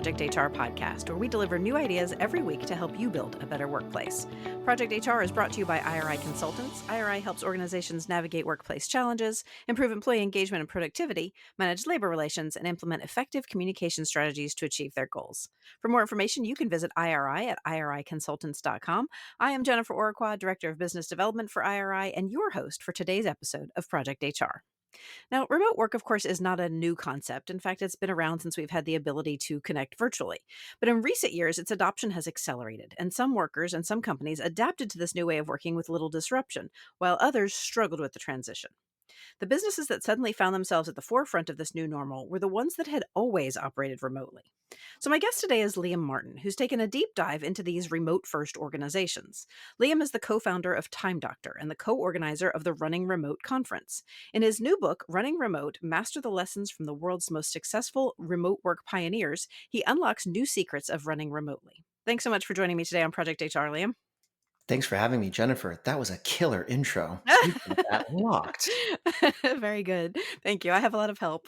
Project HR podcast, where we deliver new ideas every week to help you build a better workplace. Project HR is brought to you by IRI Consultants. IRI helps organizations navigate workplace challenges, improve employee engagement and productivity, manage labor relations, and implement effective communication strategies to achieve their goals. For more information, you can visit IRI at iriconsultants.com. I am Jennifer Oraquad, Director of Business Development for IRI, and your host for today's episode of Project HR. Now, remote work, of course, is not a new concept. In fact, it's been around since we've had the ability to connect virtually. But in recent years, its adoption has accelerated, and some workers and some companies adapted to this new way of working with little disruption, while others struggled with the transition. The businesses that suddenly found themselves at the forefront of this new normal were the ones that had always operated remotely. So, my guest today is Liam Martin, who's taken a deep dive into these remote first organizations. Liam is the co founder of Time Doctor and the co organizer of the Running Remote Conference. In his new book, Running Remote Master the Lessons from the World's Most Successful Remote Work Pioneers, he unlocks new secrets of running remotely. Thanks so much for joining me today on Project HR, Liam. Thanks for having me, Jennifer. That was a killer intro. You got that locked. Very good. Thank you. I have a lot of help.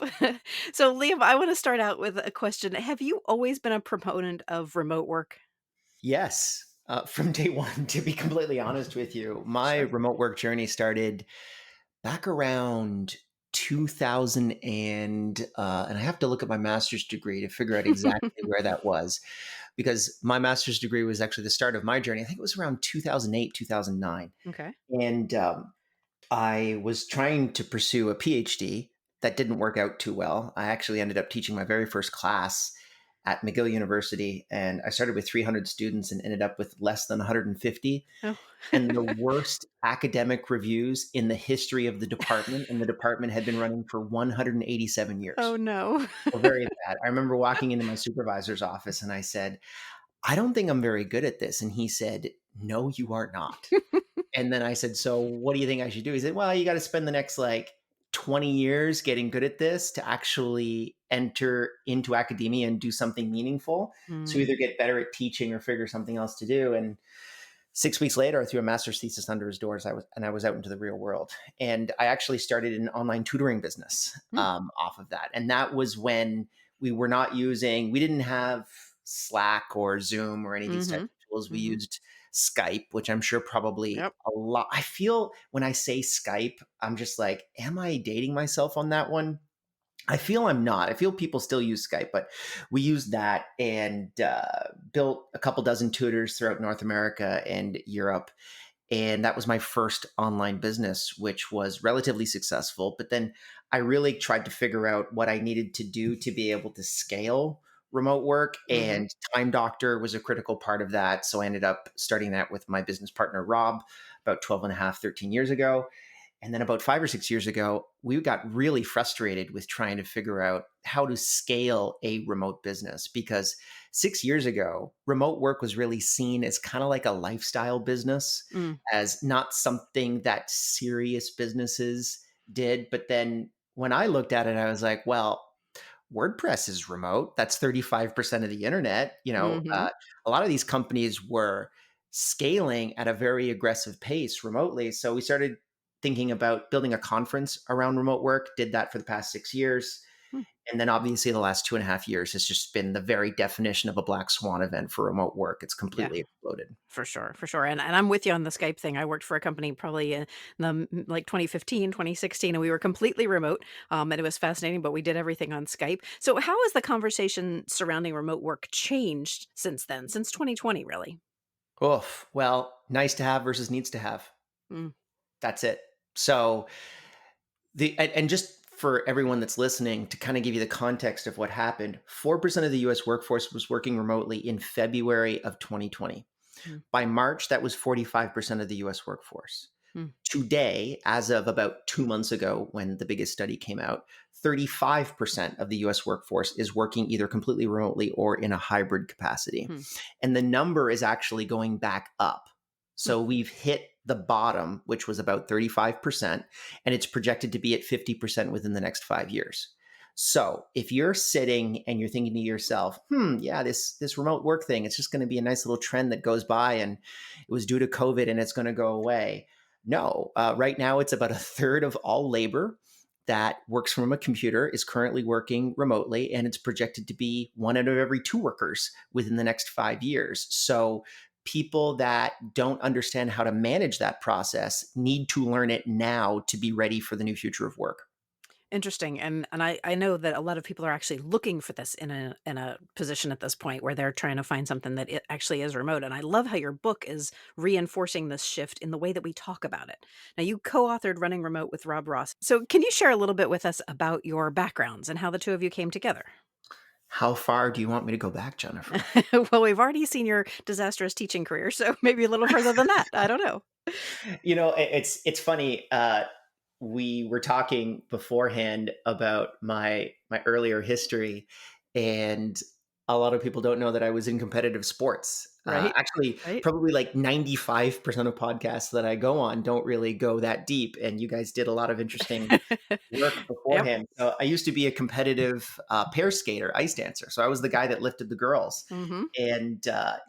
So, Liam, I want to start out with a question. Have you always been a proponent of remote work? Yes, from day one, to be completely honest with you, my Sure. remote work journey started back around 2000 and I have to look at my master's degree to figure out exactly where that was, because my master's degree was actually the start of my journey. I think it was around 2008, 2009. Okay. And I was trying to pursue a PhD. That didn't work out too well. I actually ended up teaching my very first class at McGill University, and I started with 300 students and ended up with less than 150, Oh. and the worst academic reviews in the history of the department, and the department had been running for 187 Oh, years. no. So very bad. I remember walking into my supervisor's office and I said, "I don't think I'm very good at this." And he said, "No, you are not." And then I said, "So what do you think I should do?" He said, "Well, you got to spend the next 20 years getting good at this to actually enter into academia and do something meaningful. So Mm. either get better at teaching or figure something else to do." And 6 weeks later, I threw a master's thesis under his doors. I was out into the real world, and I actually started an online tutoring business Mm. off of that. And that was when we didn't have Slack or Zoom or any of these types Mm-hmm. of tools. We Mm-hmm. used Skype, which I'm sure probably Yep. a lot. I feel when I say Skype, I'm just like, am I dating myself on that one? I feel I'm not. I feel people still use Skype, but we used that and built a couple dozen tutors throughout North America and Europe. And that was my first online business, which was relatively successful. But then I really tried to figure out what I needed to do to be able to scale remote work. Mm-hmm. And Time Doctor was a critical part of that. So I ended up starting that with my business partner, Rob, about 12 and a half, 13 years ago. And then about 5 or 6 years ago, we got really frustrated with trying to figure out how to scale a remote business, because 6 years ago, remote work was really seen as kind of like a lifestyle business, Mm. as not something that serious businesses did. But then when I looked at it, I was like, well, WordPress is remote. That's 35% of the internet. Mm-hmm. A lot of these companies were scaling at a very aggressive pace remotely. So we started thinking about building a conference around remote work, did that for the past 6 years. Mm. And then obviously the last 2.5 years has just been the very definition of a black swan event for remote work. It's Yeah. completely exploded. For sure, for sure. And I'm with you on the Skype thing. I worked for a company probably in like 2015, 2016, and we were completely remote. And it was fascinating, but we did everything on Skype. So how has the conversation surrounding remote work changed since then, since 2020, really? Oh, well, nice to have versus needs to have. Mm. That's it. So and just for everyone that's listening, to kind of give you the context of what happened, 4% of the US workforce was working remotely in February of 2020. Mm. By March, that was 45% of the US workforce. Mm. Today, as of about 2 months ago, when the biggest study came out, 35% of the US workforce is working either completely remotely or in a hybrid capacity. Mm. And the number is actually going back up. Mm. So we've hit the bottom, which was about 35%, and it's projected to be at 50% within the next 5 years. So if you're sitting and you're thinking to yourself, yeah, this remote work thing, it's just going to be a nice little trend that goes by and it was due to COVID and it's going to go away. No, right now it's about a third of all labor that works from a computer is currently working remotely, and it's projected to be one out of every two workers within the next 5 years. So people that don't understand how to manage that process need to learn it now to be ready for the new future of work. Interesting, and I know that a lot of people are actually looking for this in a position at this point where they're trying to find something that it actually is remote, and I love how your book is reinforcing this shift in the way that we talk about it. Now, you co-authored Running Remote with Rob Ross. So, can you share a little bit with us about your backgrounds and how the two of you came together? How far do you want me to go back, Jennifer? Well, we've already seen your disastrous teaching career, so maybe a little further than that. I don't know. It's funny. We were talking beforehand about my earlier history, and a lot of people don't know that I was in competitive sports. Right? Actually, Right? probably like 95% of podcasts that I go on don't really go that deep, and you guys did a lot of interesting work Yep. beforehand. So I used to be a competitive pair skater, ice dancer. So I was the guy that lifted the girls, Mhm. and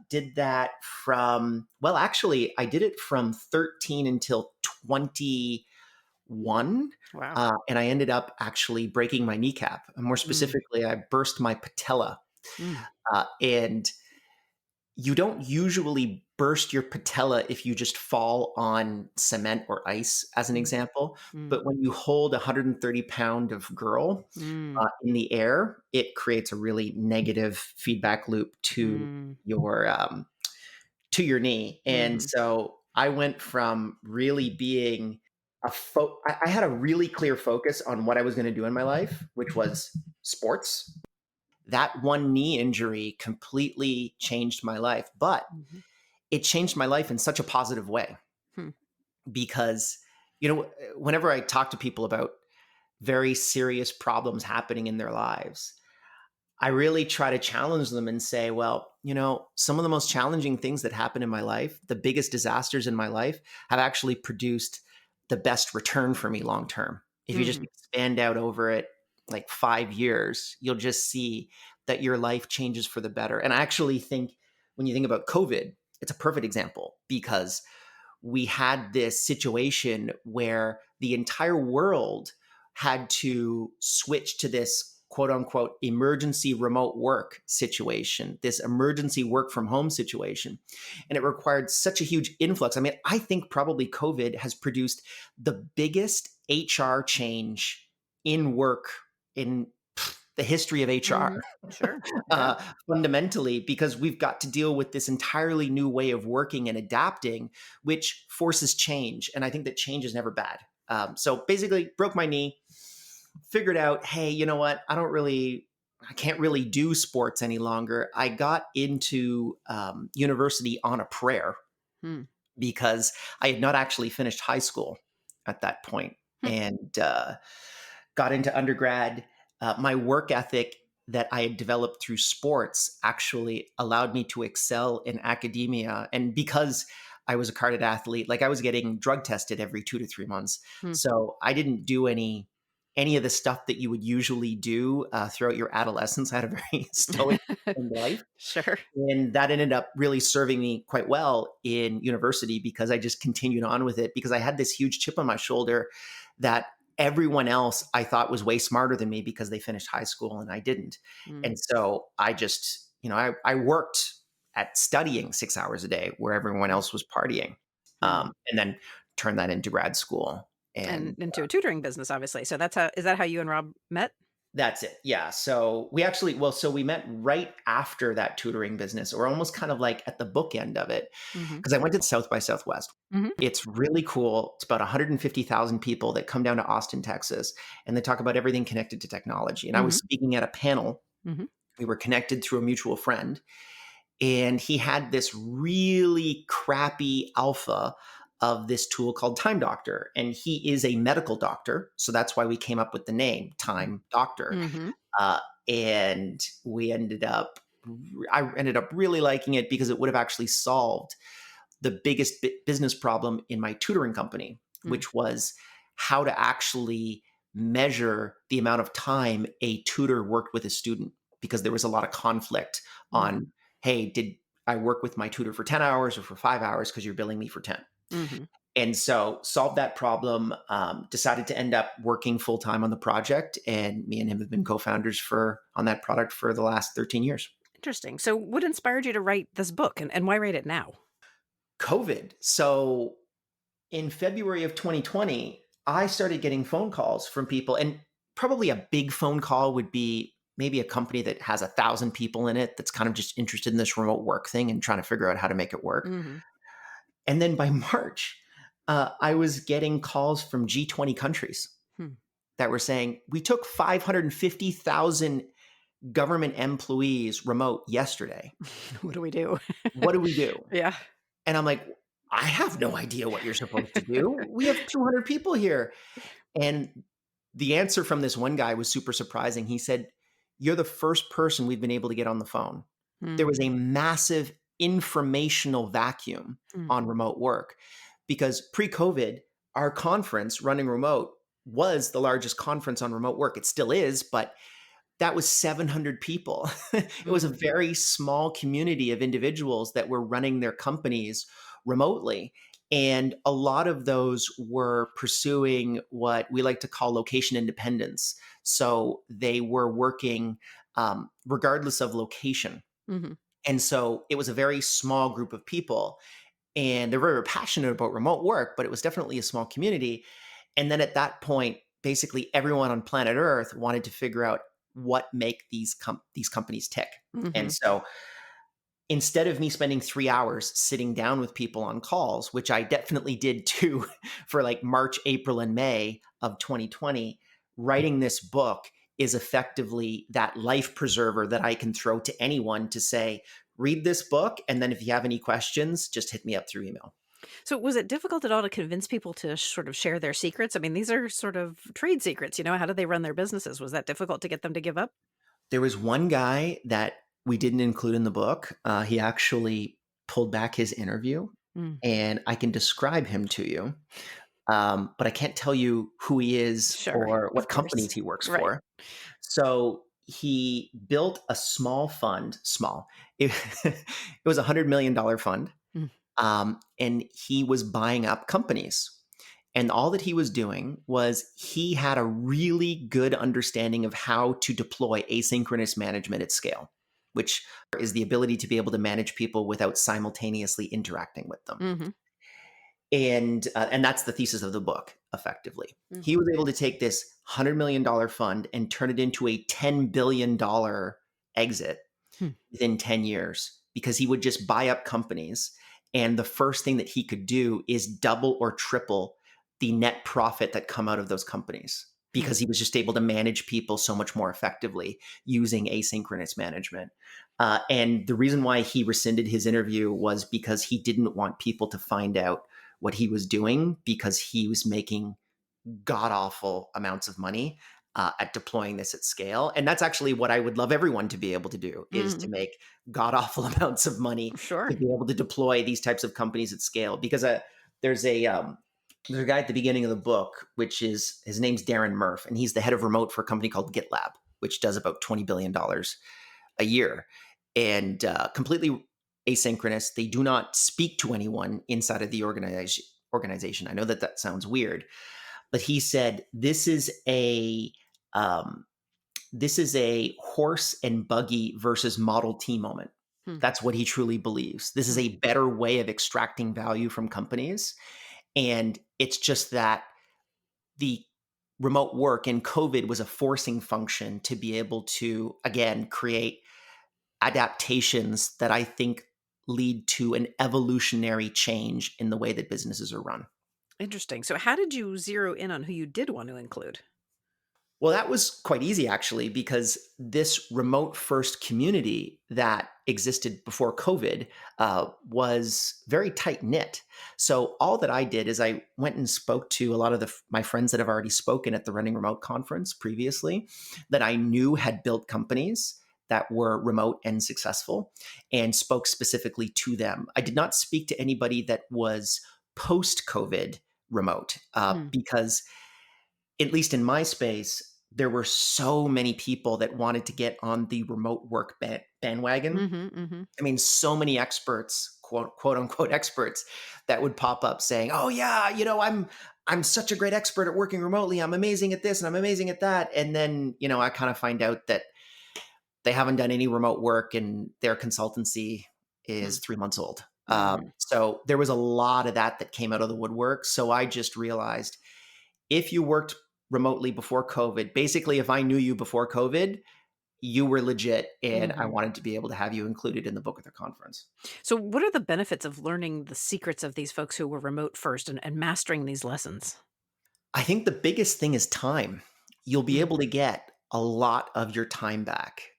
did that from, well, actually, I did it from 13 until 21. Wow. And I ended up actually breaking my kneecap. And more Mm. specifically, I burst my patella. Mm. And you don't usually burst your patella if you just fall on cement or ice, as an Mm. example. Mm. But when you hold a 130-pound of girl Mm. in the air, it creates a really negative feedback loop Mm. your to your knee. And Mhm. so I went from really being I had a really clear focus on what I was going to do in my life, which was sports. That one knee injury completely changed my life, but Mhm. it changed my life in such a positive way Hmm. because, whenever I talk to people about very serious problems happening in their lives, I really try to challenge them and say, well, some of the most challenging things that happen in my life, the biggest disasters in my life, have actually produced the best return for me long term. If you just Mhm. expand out over it like 5 years, you'll just see that your life changes for the better. And I actually think when you think about COVID, it's a perfect example because we had this situation where the entire world had to switch to this quote unquote emergency remote work situation, this emergency work from home situation. And it required such a huge influx. I mean, I think probably COVID has produced the biggest HR change in work in the history of HR. Mhm. Sure. Yeah. Fundamentally, because we've got to deal with this entirely new way of working and adapting, which forces change. And I think that change is never bad. So basically, broke my knee, figured out, hey, you know what? I can't really do sports any longer. I got into university on a prayer Hmm. because I had not actually finished high school at that point, Hmm. and got into undergrad. My work ethic that I had developed through sports actually allowed me to excel in academia. And because I was a carded athlete, like I was getting drug tested every 2 to 3 months. Hmm. So I didn't do any of the stuff that you would usually do throughout your adolescence. I had a very stoic life. Sure. And that ended up really serving me quite well in university because I just continued on with it because I had this huge chip on my shoulder that everyone else I thought was way smarter than me because they finished high school and I didn't. Mm. And so I just, I worked at studying 6 hours a day where everyone Mm. else was partying, Hmm. and then turned that into grad school. And And into a tutoring business, obviously. So that's how is that how you and Rob met? that's it. Yeah. So we actually, well, so we met right after that tutoring business, or almost kind of like at the bookend of it, Mhm. because I went to South by Southwest. Mhm. It's really cool. It's about 150,000 people that come down to Austin, Texas, and they talk about everything connected to technology. And I was Mhm. speaking at a panel. Mhm. We were connected through a mutual friend, and he had this really crappy alpha of this tool called Time Doctor. And he is a medical doctor. So that's why we came up with the name Time Doctor. Mhm. uh, and I ended up really liking it because it would have actually solved the biggest business problem in my tutoring company, Mm. which was how to actually measure the amount of time a tutor worked with a student, because there was a lot of conflict Mhm. on, hey, did I work with my tutor for 10 hours or for 5 hours because you're billing me for 10? Hmm. And so solved that problem, decided to end up working full time on the project. And me and him have been co-founders for on that product for the last 13 years. Interesting. So, what inspired you to write this book, and why write it now? COVID. So in February of 2020, I started getting phone calls from people, and probably a big phone call would be maybe a company that has 1,000 people in it that's kind of just interested in this remote work thing and trying to figure out how to make it work. Hmm. And then by March, I was getting calls from G20 countries Hmm. that were saying, we took 550,000 government employees remote yesterday. What do we do? What do we do? Yeah. And I'm like, I have no idea what you're supposed to do. We have 200 people here. And the answer from this one guy was super surprising. He said, "You're the first person we've been able to get on the phone." There was Hmm. a massive informational vacuum Hmm. on remote work because pre COVID, our conference running remote was the largest conference on remote work. It still is, but that was 700 people. It was a Hmm. very small community of individuals that were running their companies remotely. And a lot of those were pursuing what we like to call location independence. So they were working regardless of location. Hmm. And so it was a very small group of people. And they're very passionate about remote work, but it was definitely a small community. And then at that point, basically everyone on planet Earth wanted to figure out what make these companies tick. And Hmm. so instead of me spending 3 hours sitting down with people on calls, which I definitely did too for like March, April, and May of 2020, writing this book is effectively that life preserver that I can throw to anyone to say, read this book. And then if you have any questions, just hit me up through email. So, was it difficult at all to convince people to sort of share their secrets? I mean, these are sort of trade secrets. How do they run their businesses? Was that difficult to get them to give up? There was one guy that we didn't include in the book. He actually pulled back his interview, Mm. and I can describe him to you, but I can't tell you who he is Sure, or of what companies course. he works Right. for. So he built a small fund, small. It, it was $100 million fund, Mm. and he was buying up companies. And all that he was doing was he had a really good understanding of how to deploy asynchronous management at scale, which is the ability to be able to manage people without simultaneously interacting with them. Mhm. And that's the thesis of the book, effectively. He Mhm. was able to take this $100 million fund and turn it into a $10 billion exit Hmm. within 10 years because he would just buy up companies. And the first thing that he could do is double or triple the net profit that come out of those companies Hmm. because he was just able to manage people so much more effectively using asynchronous management. And the reason why he rescinded his interview was because he didn't want people to find out what he was doing because he was making god awful amounts of money at deploying this at scale. And that's actually what I would love everyone to be able to do is to Mhm. make god awful amounts of money Sure. to be able to deploy these types of companies at scale. Because there's a um, there's a guy at the beginning of the book, which is his name's Darren Murph, and he's the head of remote for a company called GitLab, which does about $20 billion a year, and completely asynchronous. They do not speak to anyone inside of the organization. I know that that sounds weird, but he said um, this is a horse and buggy versus Model T moment. Hmm. That's what he truly believes. This is Hmm. a better way of extracting value from companies, and it's just that the remote work and COVID was a forcing function to be able to again create adaptations that I think lead to an evolutionary change in the way that businesses are run. Interesting. So, how did you zero in on who you did want to include? Well, that was quite easy actually, because this remote first community that existed before COVID was very tight knit. So all that I did is I went and spoke to a lot of my friends that have already spoken at the Running Remote conference previously, that I knew had built companies that were remote and successful, and spoke specifically to them. I did not speak to anybody that was post COVID remote Hmm. because at least in my space, there were so many people that wanted to get on the remote work bandwagon. Mhm, mhm, I mean, so many experts, quote unquote experts, that would pop up saying, "Oh yeah, I'm such a great expert at working remotely. I'm amazing at this and I'm amazing at that." And then, I kind of find out that they haven't done any remote work and their consultancy hmm, is 3 months old. mhm. So there was a lot of that came out of the woodwork. So I just realized if you worked remotely before COVID, basically, if I knew you before COVID, you were legit, and I Mhm. wanted to be able to have you included in the book of the conference. So, what are the benefits of learning the secrets of these folks who were remote first and mastering these lessons? I think the biggest thing is time. You'll be Mm, able to get a lot of your time back.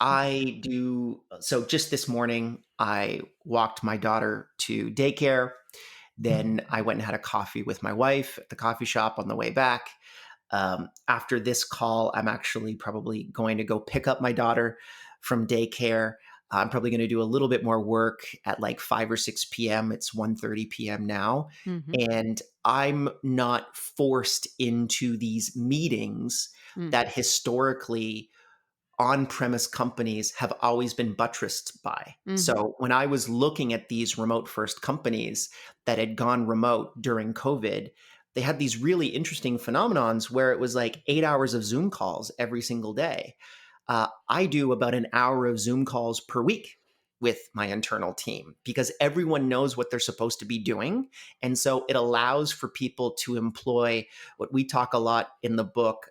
okay. I do so just this morning, I walked my daughter to daycare. Then I went and had a coffee with my wife at the coffee shop on the way back. After this call, I'm actually probably going to go pick up my daughter from daycare. I'm probably going to do a little bit more work at like 5 or 6 p.m. It's 1:30 p.m. now. Mhm. And I'm not forced into these meetings Mm, that historically on-premise companies have always been buttressed by. mhm. So when I was looking at these remote first companies that had gone remote during COVID, they had these really interesting phenomenons where it was like 8 hours of Zoom calls every single day. I do about an hour of Zoom calls per week with my internal team because everyone knows what they're supposed to be doing. And so it allows for people to employ what we talk a lot in the book.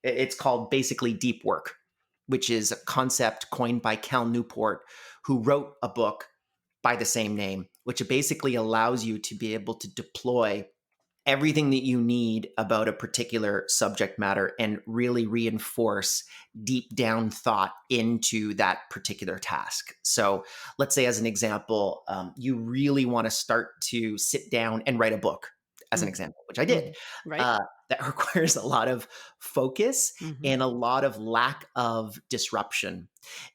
It's called basically deep work, which is a concept coined by Cal Newport, who wrote a book by the same name, which basically allows you to be able to deploy everything that you need about a particular subject matter and really reinforce deep down thought into that particular task. So, let's say, as an example, you really want to start to sit down and write a book, as an Mm, example, which I did. mhm. Right? Uh, that requires a lot of focus Mhm. and a lot of lack of disruption.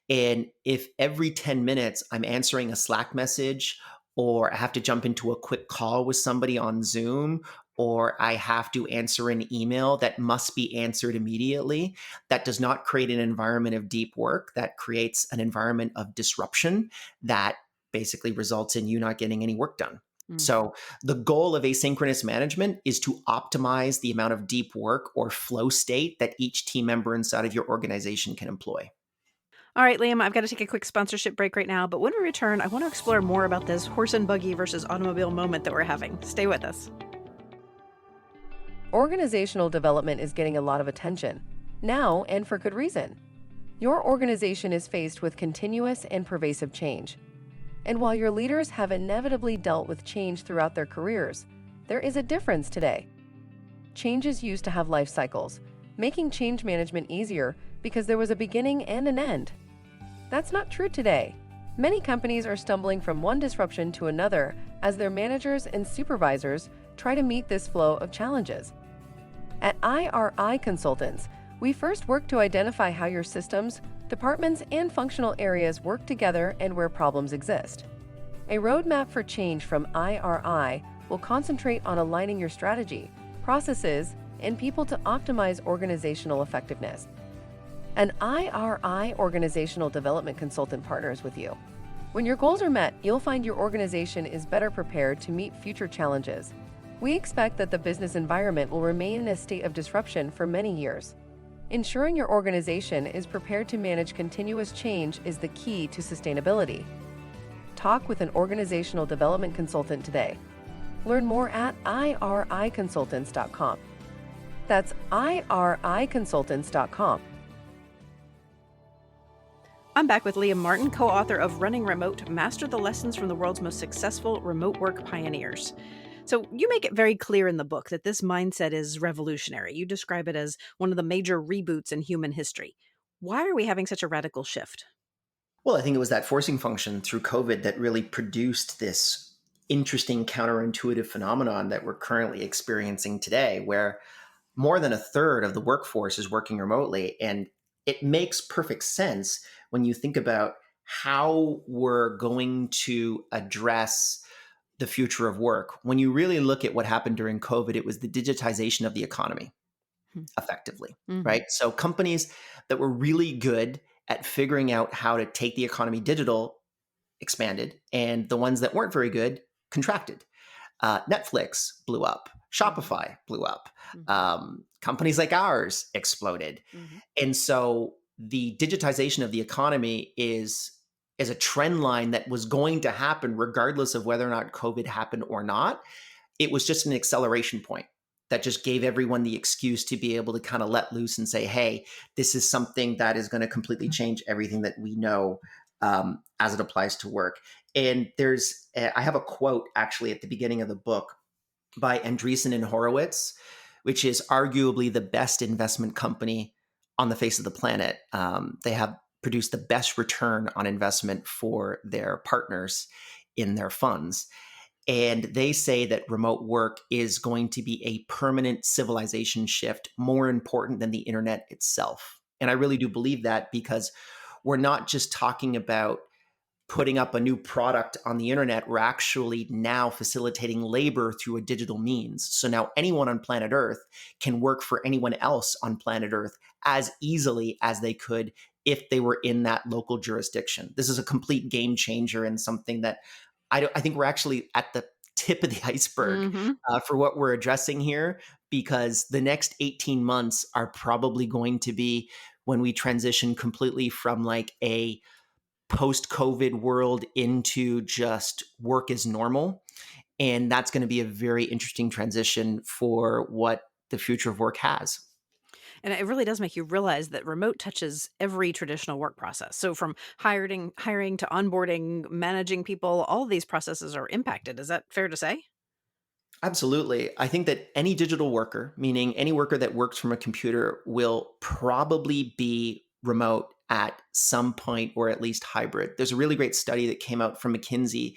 And if every 10 minutes I'm answering a Slack message, or I have to jump into a quick call with somebody on Zoom, or I have to answer an email that must be answered immediately, that does not create an environment of deep work. That creates an environment of disruption that basically results in you not getting any work done. Mm. So, the goal of asynchronous management is to optimize the amount of deep work or flow state that each team member inside of your organization can employ. All right, Liam, I've got to take a quick sponsorship break right now, but when we return, I want to explore more about this horse and buggy versus automobile moment that we're having. Stay with us. Organizational development is getting a lot of attention, now and for good reason. Your organization is faced with continuous and pervasive change. And while your leaders have inevitably dealt with change throughout their careers, there is a difference today. Changes used to have life cycles, making change management easier because there was a beginning and an end. That's not true today. Many companies are stumbling from one disruption to another as their managers and supervisors try to meet this flow of challenges. At IRI Consultants, we first work to identify how your systems, departments, and functional areas work together and where problems exist. A roadmap for change from IRI will concentrate on aligning your strategy, processes, and people to optimize organizational effectiveness. An IRI organizational development consultant partners with you. When your goals are met, you'll find your organization is better prepared to meet future challenges. We expect that the business environment will remain in a state of disruption for many years. Ensuring your organization is prepared to manage continuous change is the key to sustainability. Talk with an organizational development consultant today. Learn more at iriconsultants.com. That's iriconsultants.com. I'm back with Liam Martin, co author of Running Remote Master the Lessons from the World's Most Successful Remote Work Pioneers. So, you make it very clear in the book that this mindset is revolutionary. You describe it as one of the major reboots in human history. Why are we having such a radical shift? Well, I think it was that forcing function through COVID that really produced this interesting counterintuitive phenomenon that we're currently experiencing today, where more than a third of the workforce is working remotely. And it makes perfect sense when you think about how we're going to address the future of work. When you really look at what happened during COVID, it was the digitization of the economy. effectively, Mm-hmm. right? So companies that were really good at figuring out how to take the economy digital expanded, and the ones that weren't very good contracted. Netflix blew up, Mm-hmm. Shopify blew up, Mm-hmm. companies like ours exploded. Mm-hmm. And so the digitization of the economy is a trend line that was going to happen regardless of whether or not COVID happened or not. It was just an acceleration point that just gave everyone the excuse to be able to kind of let loose and say, hey, this is something that is going to completely change everything that we know as it applies to work. And I have a quote actually at the beginning of the book by Andreessen and Horowitz, which is arguably the best investment company on the face of the planet. They have produced the best return on investment for their partners in their funds. And they say that remote work is going to be a permanent civilization shift, more important than the internet itself. And I really do believe that, because we're not just talking about putting up a new product on the internet. We're actually now facilitating labor through a digital means. So now anyone on planet Earth can work for anyone else on planet Earth as easily as they could if they were in that local jurisdiction. This is a complete game changer, and something that I think we're actually at the tip of the iceberg Mm-hmm. for what we're addressing here, because the next 18 months are probably going to be when we transition completely from like a post-COVID world into just work as normal. And that's going to be a very interesting transition for what the future of work has. And it really does make you realize that remote touches every traditional work process. So from hiring to onboarding, managing people, all of these processes are impacted. Is that fair to say? Absolutely. I think that any digital worker, meaning any worker that works from a computer, will probably be remote at some point, or at least hybrid. There's a really great study that came out from McKinsey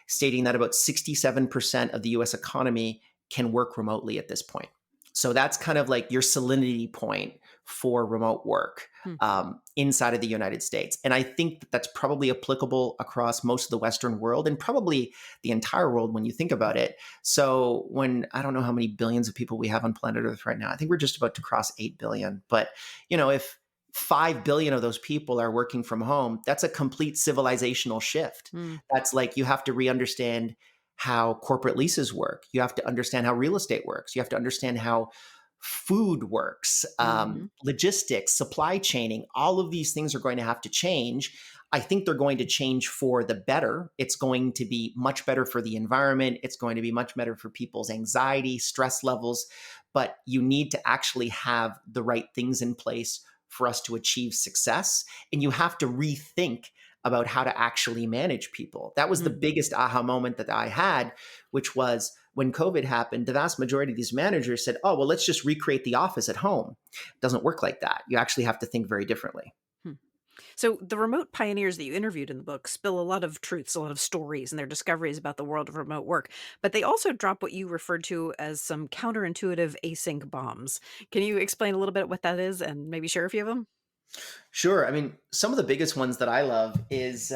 stating that about 67% of the US economy can work remotely at this point. So that's kind of like your salinity point for remote work Hmm. inside of the United States. And I think that that's probably applicable across most of the Western world, and probably the entire world when you think about it. So when, I don't know how many billions of people we have on planet Earth right now. I think we're just about to cross 8 billion. But, if 5 billion of those people are working from home, that's a complete civilizational shift. Hmm. That's like, you have to re-understand how corporate leases work. You have to understand how real estate works. You have to understand how food works, Mm-hmm. logistics, supply chaining. All of these things are going to have to change. I think they're going to change for the better. It's going to be much better for the environment. It's going to be much better for people's anxiety, stress levels. But you need to actually have the right things in place for us to achieve success. And you have to rethink about how to actually manage people. That was the Hmm. biggest aha moment that I had, which was when COVID happened. The vast majority of these managers said, oh, well, let's just recreate the office at home. It doesn't work like that. You actually have to think very differently. Hmm. So the remote pioneers that you interviewed in the book spill a lot of truths, a lot of stories, and their discoveries about the world of remote work. But they also drop what you referred to as some counterintuitive async bombs. Can you explain a little bit what that is and maybe share a few of them? Sure. I mean, some of the biggest ones that I love is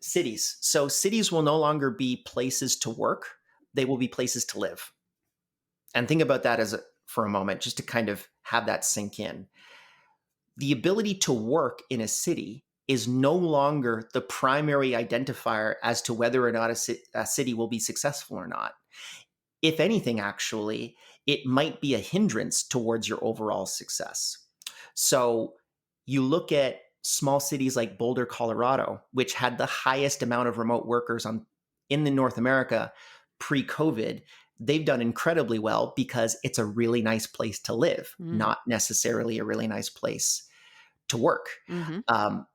cities. So cities will no longer be places to work. They will be places to live. And think about that for a moment, just to kind of have that sink in. The ability to work in a city is no longer the primary identifier as to whether or not a city will be successful or not. If anything, actually, it might be a hindrance towards your overall success. So you look at small cities like Boulder, Colorado, which had the highest amount of remote workers in the North America pre-COVID. They've done incredibly well because it's a really nice place to live, Mm. not necessarily a really nice place to work. Hmm. Um,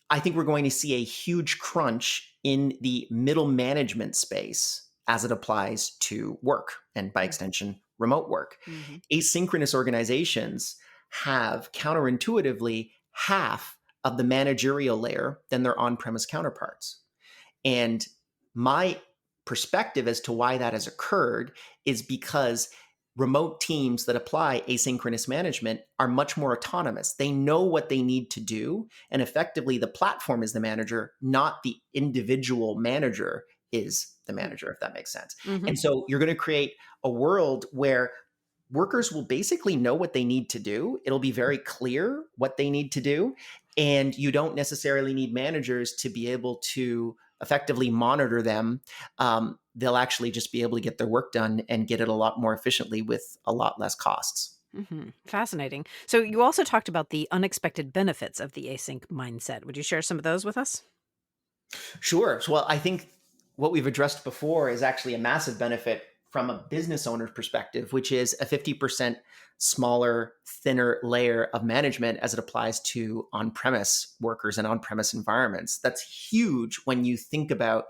I think we're going to see a huge crunch in the middle management space as it applies to work, and by extension, remote work. Hmm. Asynchronous organizations have counterintuitively half of the managerial layer than their on premise counterparts. And my perspective as to why that has occurred is because remote teams that apply asynchronous management are much more autonomous. They know what they need to do. And effectively, the platform is the manager, not the individual manager is the manager, if that makes sense. Hmm. And so you're going to create a world where workers will basically know what they need to do. It'll be very clear what they need to do. And you don't necessarily need managers to be able to effectively monitor them. They'll actually just be able to get their work done and get it a lot more efficiently with a lot less costs. Fascinating. So you also talked about the unexpected benefits of the async mindset. Would you share some of those with us? Sure. So, well, I think what we've addressed before is actually a massive benefit from a business owner's perspective, which is a 50% smaller, thinner layer of management as it applies to on premise workers and on premise environments. That's huge when you think about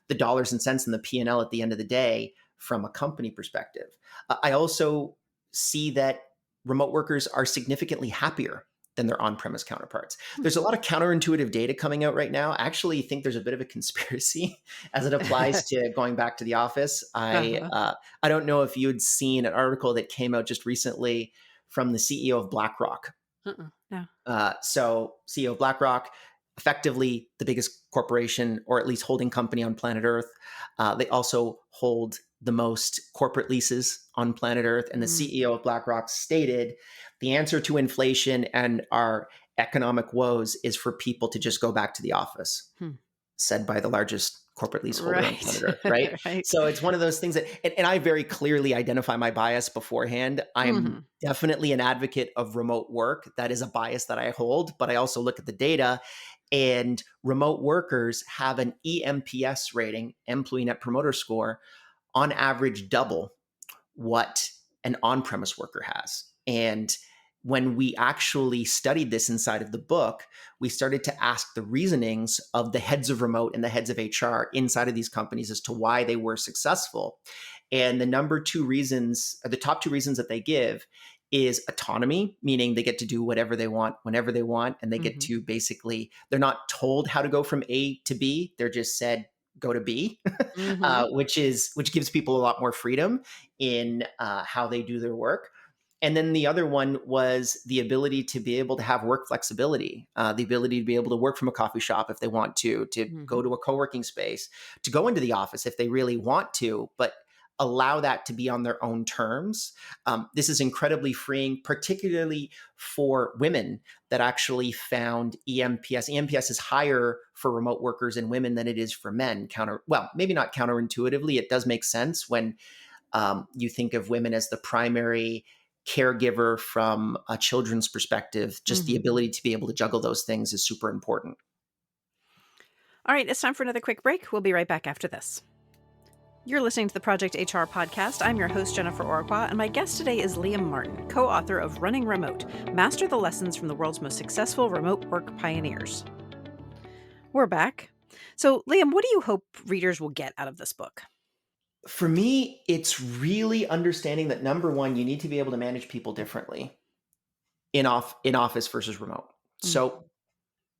the dollars and cents in the P&L at the end of the day from a company perspective. I also see that remote workers are significantly happier than their on-premise counterparts. Hmm. There's a lot of counterintuitive data coming out right now. I actually think there's a bit of a conspiracy as it applies to going back to the office. Uh-huh. I don't know if you had seen an article that came out just recently from the CEO of BlackRock. No. So CEO of BlackRock, effectively the biggest corporation or at least holding company on planet Earth. They also hold the most corporate leases on planet Earth. And the Mm. CEO of BlackRock stated the answer to inflation and our economic woes is for people to just go back to the office, Hmm. said by the largest corporate leaseholder on Right. planet Earth, right? Right. So it's one of those things that, and I very clearly identify my bias beforehand. I'm Hmm. definitely an advocate of remote work. That is a bias that I hold, but I also look at the data, and remote workers have an EMPS rating, Employee Net Promoter Score, on average double what an on premise worker has. And when we actually studied this inside of the book, we started to ask the reasonings of the heads of remote and the heads of HR inside of these companies as to why they were successful. And the number two reasons, or the top two reasons that they give is autonomy, meaning they get to do whatever they want, whenever they want, and they get Hmm. to basically, they're not told how to go from A to B. They're just said, go to B, Hmm. which gives people a lot more freedom in how they do their work. And then the other one was the ability to be able to have work flexibility, the ability to be able to work from a coffee shop if they want to go Hmm. to a co-working space, to go into the office if they really want to, but allow that to be on their own terms. This is incredibly freeing, particularly for women that actually found EMPS. EMPS is higher for remote workers and women than it is for men. Well, maybe not counterintuitively. It does make sense when you think of women as the primary caregiver from a children's perspective. Just the Hmm. ability to be able to juggle those things is super important. All right, it's time for another quick break. We'll be right back after this. You're listening to the Project HR podcast. I'm your host, Jennifer Orqua, and my guest today is Liam Martin, co author of Running Remote: Master the Lessons from the World's Most Successful Remote Work Pioneers. We're back. So, Liam, what do you hope readers will get out of this book? For me, it's really understanding that number one, you need to be able to manage people differently in office versus remote. Mm. So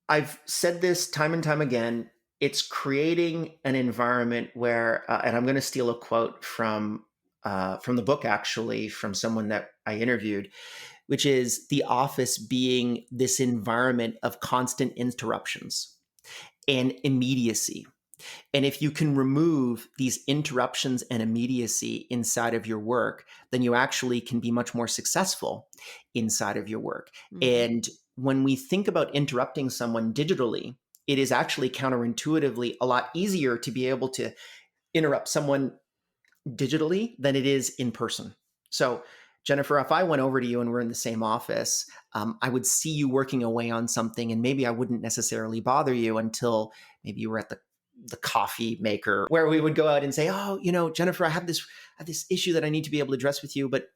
I've said this time and time again. It's creating an environment where, and I'm going to steal a quote from the book, actually, from someone that I interviewed, which is the office being this environment of constant interruptions and immediacy. And if you can remove these interruptions and immediacy inside of your work, then you actually can be much more successful inside of your work. Mhm. And when we think about interrupting someone digitally, it is actually counterintuitively a lot easier to be able to interrupt someone digitally than it is in person. So, Jennifer, if I went over to you and we're in the same office, I would see you working away on something, and maybe I wouldn't necessarily bother you until maybe you were at the coffee maker, where we would go out and say, "Oh, Jennifer, I have this issue that I need to be able to address with you," but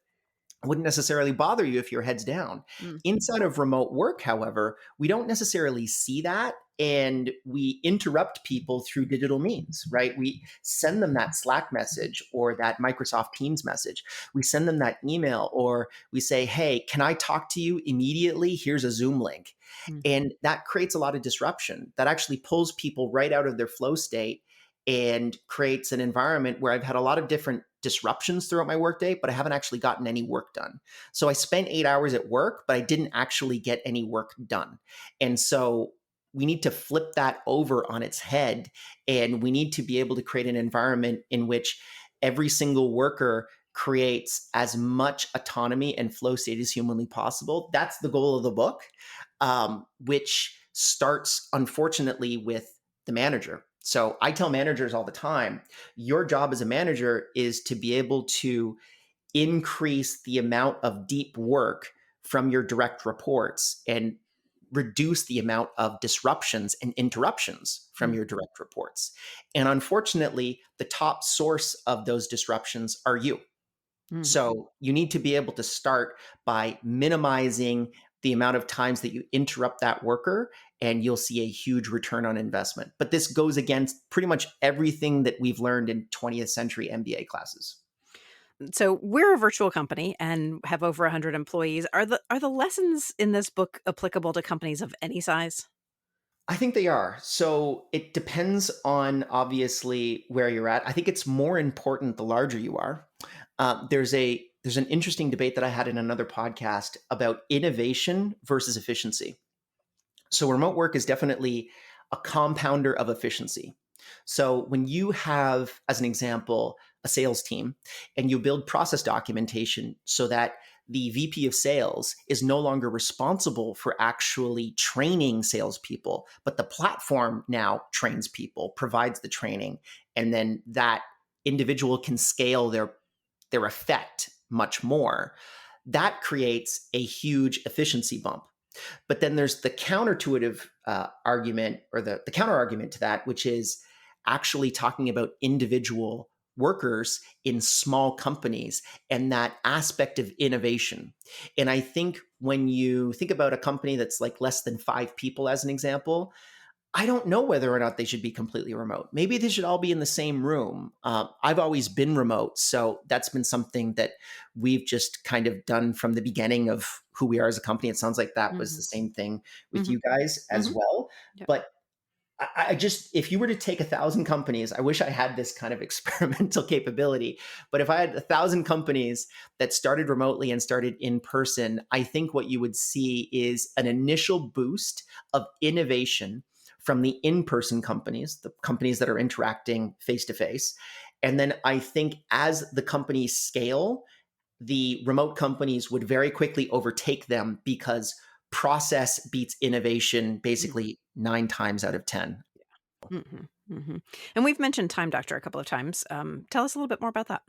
wouldn't necessarily bother you if your head's down. Mm. Inside of remote work, however, we don't necessarily see that. And we interrupt people through digital means, right? We send them that Slack message or that Microsoft Teams message. We send them that email, or we say, hey, can I talk to you immediately? Here's a Zoom link. Mhm. And that creates a lot of disruption. That actually pulls people right out of their flow state and creates an environment where I've had a lot of different disruptions throughout my workday, but I haven't actually gotten any work done. So I spent 8 hours at work, but I didn't actually get any work done. And so we need to flip that over on its head. And we need to be able to create an environment in which every single worker creates as much autonomy and flow state as humanly possible. That's the goal of the book, which starts, unfortunately, with the manager. So I tell managers all the time, your job as a manager is to be able to increase the amount of deep work from your direct reports and reduce the amount of disruptions and interruptions from your direct reports. And unfortunately, the top source of those disruptions are you. Mm. So you need to be able to start by minimizing the amount of times that you interrupt that worker, and you'll see a huge return on investment. But this goes against pretty much everything that we've learned in 20th century MBA classes. So we're a virtual company and have over 100 employees. Are the lessons in this book applicable to companies of any size? I think they are. So it depends on obviously where you're at. I think it's more important the larger you are. There's an interesting debate that I had in another podcast about innovation versus efficiency. So remote work is definitely a compounder of efficiency. So when you have, as an example, a sales team and you build process documentation so that the VP of sales is no longer responsible for actually training salespeople, but the platform now trains people, provides the training, and then that individual can scale their effect much more. That creates a huge efficiency bump. But then there's the counterintuitive argument, or the counter argument to that, which is actually talking about individual workers in small companies and that aspect of innovation. And I think when you think about a company that's like less than 5 people, as an example, I don't know whether or not they should be completely remote. Maybe they should all be in the same room. I've always been remote, so that's been something that we've just kind of done from the beginning of who we are as a company. It sounds like that was Mhm. the same thing with Mhm. you guys as Mhm. well. Yep. But I just, if you were to take 1,000 companies, I wish I had this kind of experimental capability. But if I had 1,000 companies that started remotely and started in person, I think what you would see is an initial boost of innovation from the in person companies, the companies that are interacting face to face. And then I think as the companies scale, the remote companies would very quickly overtake them because process beats innovation Mm. basically 9 times out of 10. Mhm. Mhm. And we've mentioned Time Doctor a couple of times. Tell us a little bit more about that.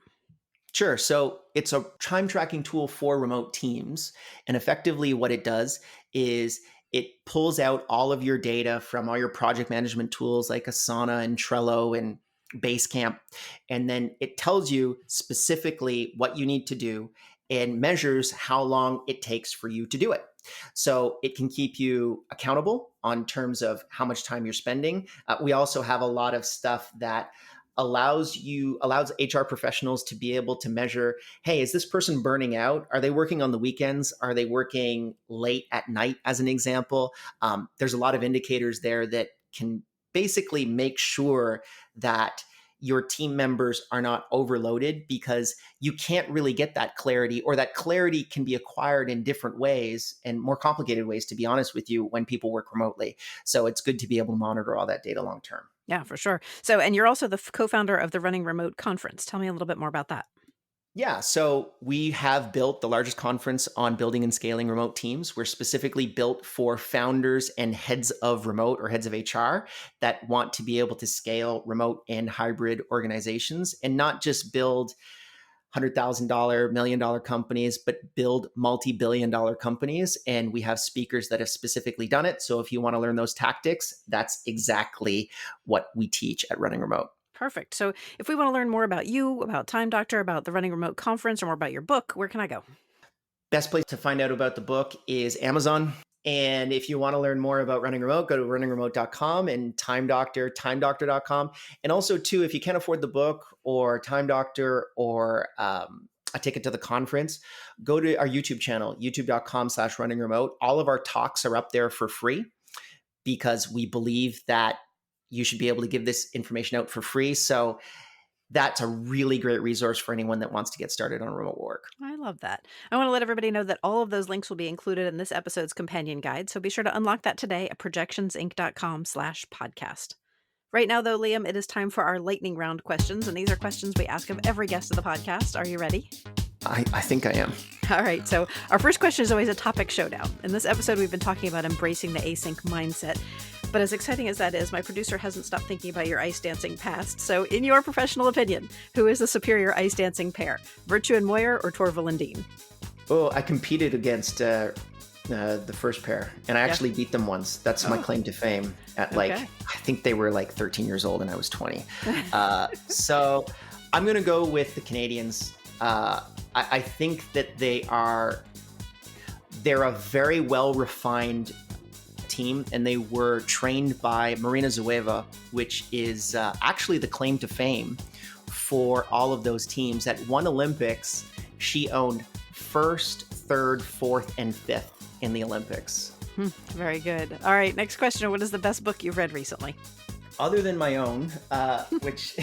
Sure. So it's a time tracking tool for remote teams. And effectively, what it does is it pulls out all of your data from all your project management tools like Asana and Trello and Basecamp. And then it tells you specifically what you need to do and measures how long it takes for you to do it. So it can keep you accountable on terms of how much time you're spending. We also have a lot of stuff that allows HR professionals to be able to measure, hey, is this person burning out? Are they working on the weekends? Are they working late at night, as an example? There's a lot of indicators there that can basically make sure that your team members are not overloaded, because you can't really get that clarity, or that clarity can be acquired in different ways and more complicated ways, to be honest with you, when people work remotely. So it's good to be able to monitor all that data long term. Yeah, for sure. So, and you're also the co-founder of the Running Remote conference. Tell me a little bit more about that. Yeah, so we have built the largest conference on building and scaling remote teams. We're specifically built for founders and heads of remote, or heads of HR, that want to be able to scale remote and hybrid organizations, and not just build $100,000, $1 million companies, but build multi-billion-dollar companies. And we have speakers that have specifically done it. So if you want to learn those tactics, that's exactly what we teach at Running Remote. Perfect. So, if we want to learn more about you, about Time Doctor, about the Running Remote conference, or more about your book, where can I go? Best place to find out about the book is Amazon. And if you want to learn more about Running Remote, go to runningremote.com, and Time Doctor, timedoctor.com. And also, too, if you can't afford the book or Time Doctor, or a ticket to the conference, go to our YouTube channel, youtube.com/running remote. All of our talks are up there for free, because we believe that you should be able to give this information out for free. So that's a really great resource for anyone that wants to get started on remote work. I love that. I want to let everybody know that all of those links will be included in this episode's companion guide. So be sure to unlock that today at projectionsinc.com/podcast. Right now, though, Liam, it is time for our lightning round questions, and these are questions we ask of every guest of the podcast. Are you ready? I think I am. All right, so our first question is always a topic showdown. In this episode, we've been talking about embracing the async mindset. But as exciting as that is, my producer hasn't stopped thinking about your ice dancing past. So in your professional opinion, who is the superior ice dancing pair? Virtue and Moyer or Torval and Dean? Oh, I competed against the first pair, and I actually beat them once. That's my claim to fame. At I think they were like 13 years old and I was 20. So I'm going to go with the Canadians. I think that they're a very well-refined team, and they were trained by Marina Zueva, which is actually the claim to fame for all of those teams. At one Olympics, she owned first, third, fourth, and fifth in the Olympics. Very good. All right, next question. What is the best book you've read recently? Other than my own, which,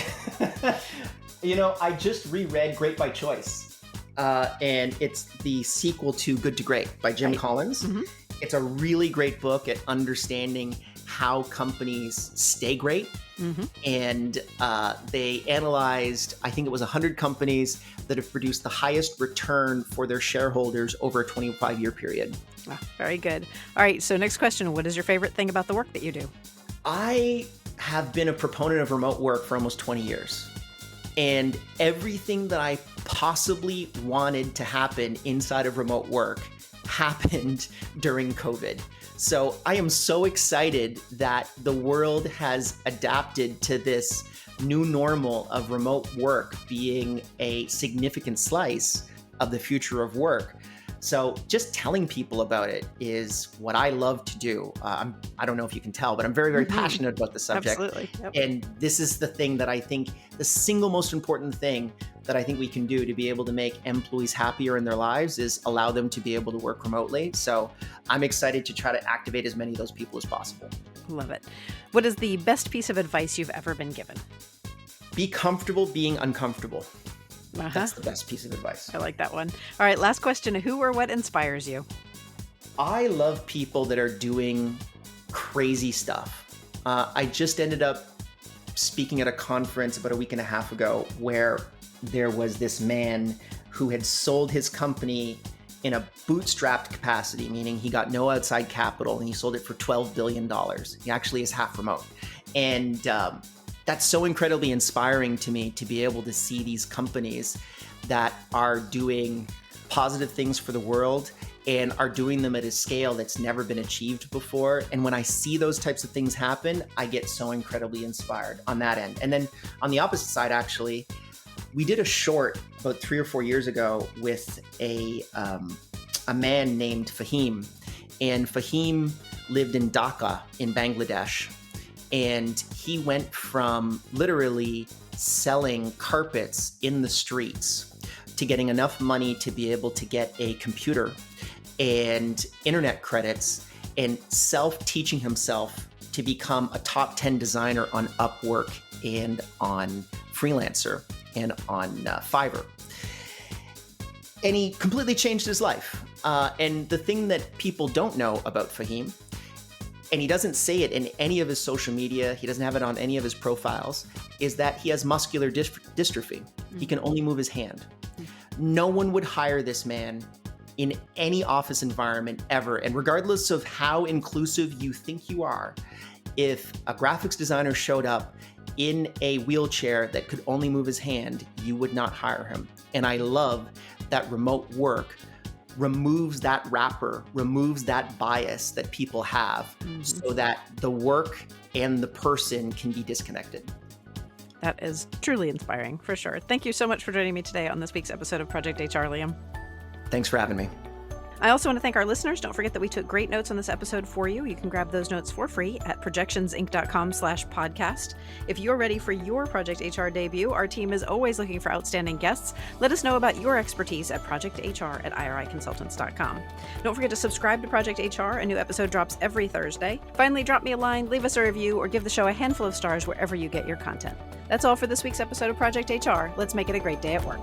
I just reread Great by Choice. And it's the sequel to Good to Great by Jim Collins. Mm-hmm. It's a really great book at understanding how companies stay great. Mm-hmm. And they analyzed, I think it was 100 companies that have produced the highest return for their shareholders over a 25-year period. Wow, very good. All right, so next question. What is your favorite thing about the work that you do? I have been a proponent of remote work for almost 20 years. And everything that I possibly wanted to happen inside of remote work happened during COVID. So I am so excited that the world has adapted to this new normal of remote work being a significant slice of the future of work. So just telling people about it is what I love to do. I don't know if you can tell, but I'm very, very passionate about the subject. Absolutely. Yep. And this is the thing that I think, the single most important thing that I think we can do to be able to make employees happier in their lives is allow them to be able to work remotely. So I'm excited to try to activate as many of those people as possible. Love it. What is the best piece of advice you've ever been given? Be comfortable being uncomfortable. That's the best piece of advice. I like that one. All right, last question. Who or what inspires you? I love people that are doing crazy stuff. I just ended up speaking at a conference about a week and a half ago where there was this man who had sold his company in a bootstrapped capacity, meaning he got no outside capital, and he sold it for $12 billion. He actually is half remote. And that's so incredibly inspiring to me to be able to see these companies that are doing positive things for the world and are doing them at a scale that's never been achieved before. And when I see those types of things happen, I get so incredibly inspired on that end. And then on the opposite side, actually, we did a short about 3 or 4 years ago with a man named Fahim. And Fahim lived in Dhaka in Bangladesh. And he went from literally selling carpets in the streets to getting enough money to be able to get a computer and internet credits and self-teaching himself to become a top 10 designer on Upwork and on Freelancer and on Fiverr. And he completely changed his life. And the thing that people don't know about Fahim, and he doesn't say it in any of his social media, he doesn't have it on any of his profiles, is that he has muscular dystrophy. He can only move his hand. No one would hire this man in any office environment ever. And regardless of how inclusive you think you are, if a graphics designer showed up in a wheelchair that could only move his hand, you would not hire him. And I love that remote work removes that wrapper, removes that bias that people have so that the work and the person can be disconnected. That is truly inspiring, for sure. Thank you so much for joining me today on this week's episode of Project HR, Liam. Thanks for having me. I also want to thank our listeners. Don't forget that we took great notes on this episode for you. You can grab those notes for free at projectionsinc.com/podcast. If you're ready for your Project HR debut, our team is always looking for outstanding guests. Let us know about your expertise at projecthr@iriconsultants.com. Don't forget to subscribe to Project HR. A new episode drops every Thursday. Finally, drop me a line, leave us a review, or give the show a handful of stars wherever you get your content. That's all for this week's episode of Project HR. Let's make it a great day at work.